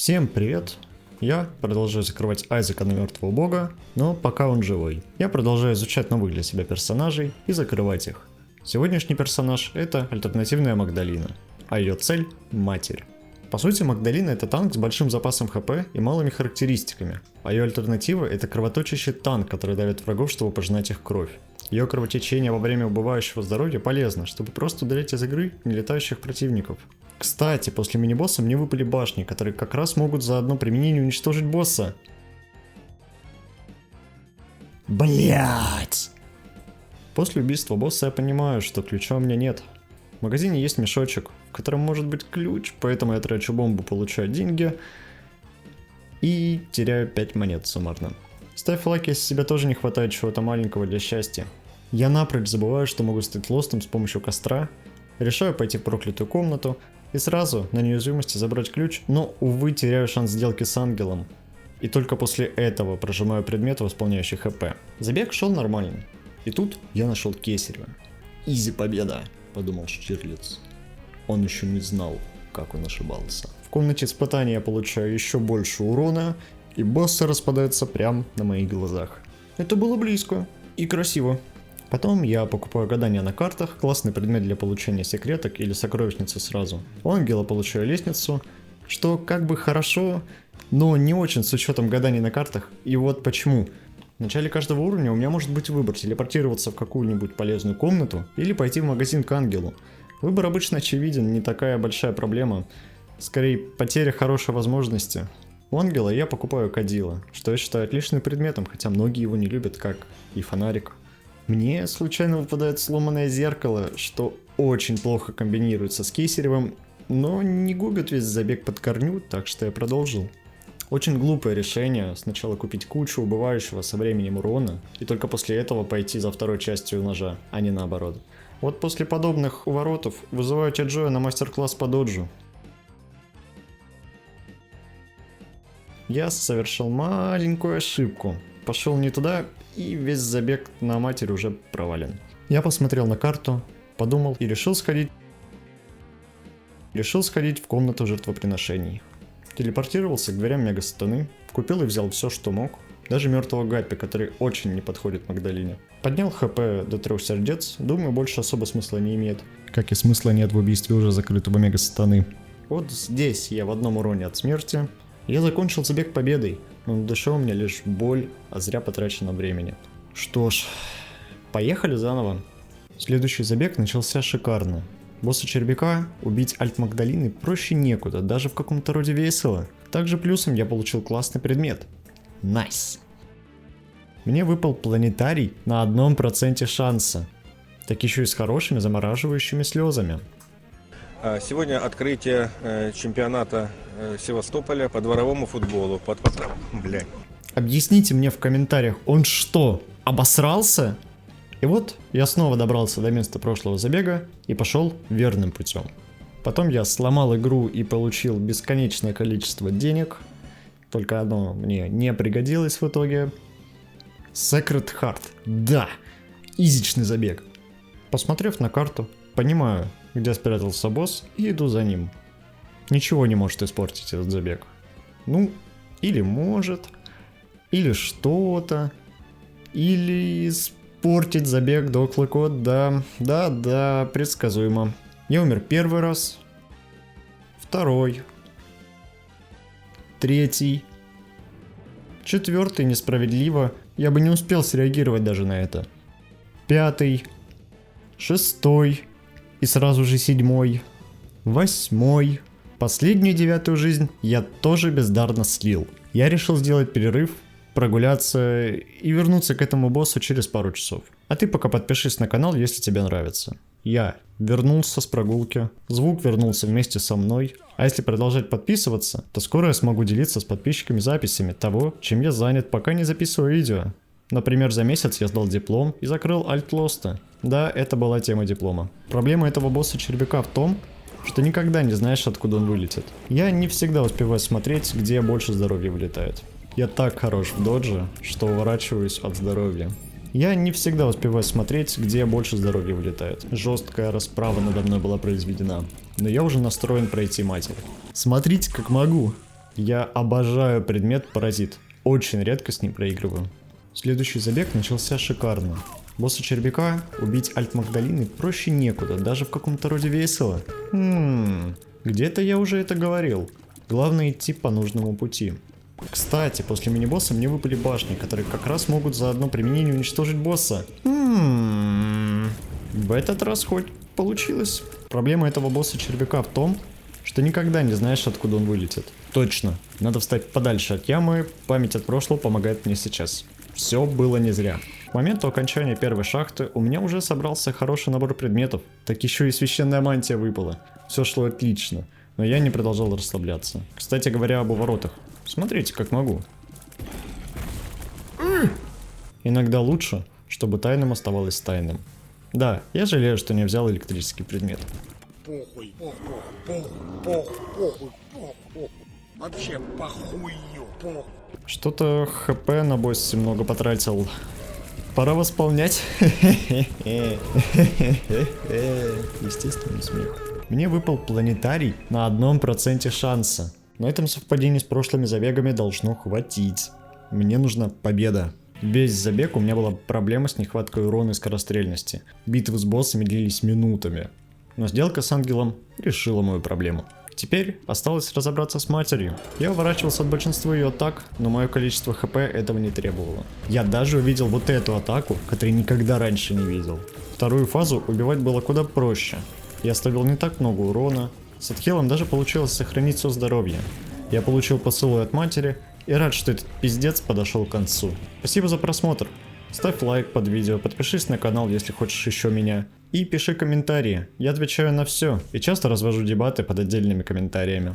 Всем привет! Я продолжаю закрывать Айзека на мертвого бога, но пока он живой. Я продолжаю изучать новых для себя персонажей и закрывать их. Сегодняшний персонаж — это альтернативная Магдалина, а ее цель — Матерь. По сути, Магдалина — это танк с большим запасом хп и малыми характеристиками, а ее альтернатива — это кровоточащий танк, который давит врагов, чтобы пожинать их кровь. Ее кровотечение во время убывающего здоровья полезно, чтобы просто удалять из игры нелетающих противников. Кстати, после мини-босса мне выпали башни, которые как раз могут за одно применение уничтожить босса. Блять! После убийства босса я понимаю, что ключа у меня нет. В магазине есть мешочек, в котором может быть ключ, поэтому я трачу бомбу, получаю деньги и теряю 5 монет суммарно. Ставь лайк, если себе тоже не хватает чего-то маленького для счастья. Я напрочь забываю, что могу стать лостом с помощью костра, решаю пойти в проклятую комнату и сразу на неуязвимости забрать ключ, но, увы, теряю шанс сделки с ангелом. И только после этого прожимаю предметы, восполняющие хп. Забег шел нормально. И тут я нашел Кесарева. Изи победа, подумал Штирлиц. Он еще не знал, как он ошибался. В комнате испытания я получаю еще больше урона, и боссы распадаются прямо на моих глазах. Это было близко и красиво. Потом я покупаю гадания на картах, классный предмет для получения секреток или сокровищницы сразу. У ангела получаю лестницу, что как бы хорошо, но не очень с учетом гаданий на картах. И вот почему. В начале каждого уровня у меня может быть выбор: телепортироваться в какую-нибудь полезную комнату или пойти в магазин к ангелу. Выбор обычно очевиден, не такая большая проблема. Скорее, потеря хорошей возможности. У ангела я покупаю кадила, что я считаю отличным предметом, хотя многие его не любят, как и фонарик. Мне случайно выпадает сломанное зеркало, что очень плохо комбинируется с Кесаревым, но не губит весь забег под корню, так что я продолжил. Очень глупое решение сначала купить кучу убывающего со временем урона, и только после этого пойти за второй частью ножа, а не наоборот. Вот после подобных уворотов вызываю Тяджоя на мастер-класс по доджу. Я совершил маленькую ошибку. Пошел не туда, и весь забег на Матерь уже провален. Я посмотрел на карту, подумал и решил сходить в комнату жертвоприношений. Телепортировался к дверям мегасатаны, купил и взял все, что мог, даже мертвого Гаппи, который очень не подходит Магдалине. Поднял хп до 3 сердец, думаю, больше особо смысла не имеет. Как и смысла нет в убийстве уже закрытого мегасатаны. Вот здесь я в одном уроне от смерти. Я закончил забег победой, но на душе у меня лишь боль, а зря потрачено времени. Что ж, поехали заново. Следующий забег начался шикарно. Босса червяка убить альт Магдалины проще некуда, даже в каком-то роде весело. Также плюсом я получил классный предмет. Найс. Мне выпал планетарий на 1% шанса. Так еще и с хорошими замораживающими слезами. Сегодня открытие чемпионата Севастополя по дворовому футболу. Блядь. Объясните мне в комментариях, он что, обосрался? И вот я снова добрался до места прошлого забега и пошел верным путем. Потом я сломал игру и получил бесконечное количество денег. Только одно мне не пригодилось в итоге. Sacred Heart. Да, изичный забег. Посмотрев на карту, понимаю, где спрятался босс, и иду за ним. Ничего не может испортить этот забег. Ну, или может, или что-то, или испортить забег до Клыкот, да, предсказуемо. Я умер первый раз, второй, третий, четвертый несправедливо, я бы не успел среагировать даже на это. Пятый, шестой. И сразу же 7-й, 8-й, последнюю 9-ю жизнь я тоже бездарно слил. Я решил сделать перерыв, прогуляться и вернуться к этому боссу через пару часов. А ты пока подпишись на канал, если тебе нравится. Я вернулся с прогулки, звук вернулся вместе со мной. А если продолжать подписываться, то скоро я смогу делиться с подписчиками записями того, чем я занят, пока не записываю видео. Например, за месяц я сдал диплом и закрыл альт-лоста. Да, это была тема диплома. Проблема этого босса-червяка в том, что никогда не знаешь, откуда он вылетит. Я не всегда успеваю смотреть, где больше здоровья вылетает. Я так хорош в додже, что уворачиваюсь от здоровья. Я не всегда успеваю смотреть, где больше здоровья вылетает. Жесткая расправа надо мной была произведена. Но я уже настроен пройти Матерь. Смотрите, как могу. Я обожаю предмет паразит. Очень редко с ним проигрываю. Следующий забег начался шикарно. Босса червяка убить Альт Магдалины проще некуда, даже в каком-то роде весело. Где-то я уже это говорил. Главное идти по нужному пути. Кстати, после мини-босса мне выпали башни, которые как раз могут за одно применение уничтожить босса. В этот раз хоть получилось. Проблема этого босса червяка в том, что никогда не знаешь, откуда он вылетит. Точно, надо встать подальше от ямы, память от прошлого помогает мне сейчас. Все было не зря. К моменту окончания первой шахты у меня уже собрался хороший набор предметов, так еще и священная мантия выпала. Все шло отлично, но я не продолжал расслабляться. Кстати говоря об уворотах, смотрите как могу. Иногда лучше, чтобы тайным оставалось тайным. Да, я жалею, что не взял электрический предмет. Похуй, похуй. Вообще похую, похуй. Что-то хп на боссе много потратил. Пора восполнять. Естественный смех. Мне выпал планетарий на 1% шанса. На этом совпадении с прошлыми забегами должно хватить. Мне нужна победа. Весь забег у меня была проблема с нехваткой урона и скорострельности. Битвы с боссами длились минутами. Но сделка с ангелом решила мою проблему. Теперь осталось разобраться с матерью. Я уворачивался от большинства ее атак, но мое количество хп этого не требовало. Я даже увидел вот эту атаку, которую никогда раньше не видел. Вторую фазу убивать было куда проще. Я оставил не так много урона. С отхилом даже получилось сохранить все здоровье. Я получил поцелуй от матери и рад, что этот пиздец подошел к концу. Спасибо за просмотр. Ставь лайк под видео, подпишись на канал, если хочешь еще меня. И пиши комментарии, я отвечаю на все и часто развожу дебаты под отдельными комментариями.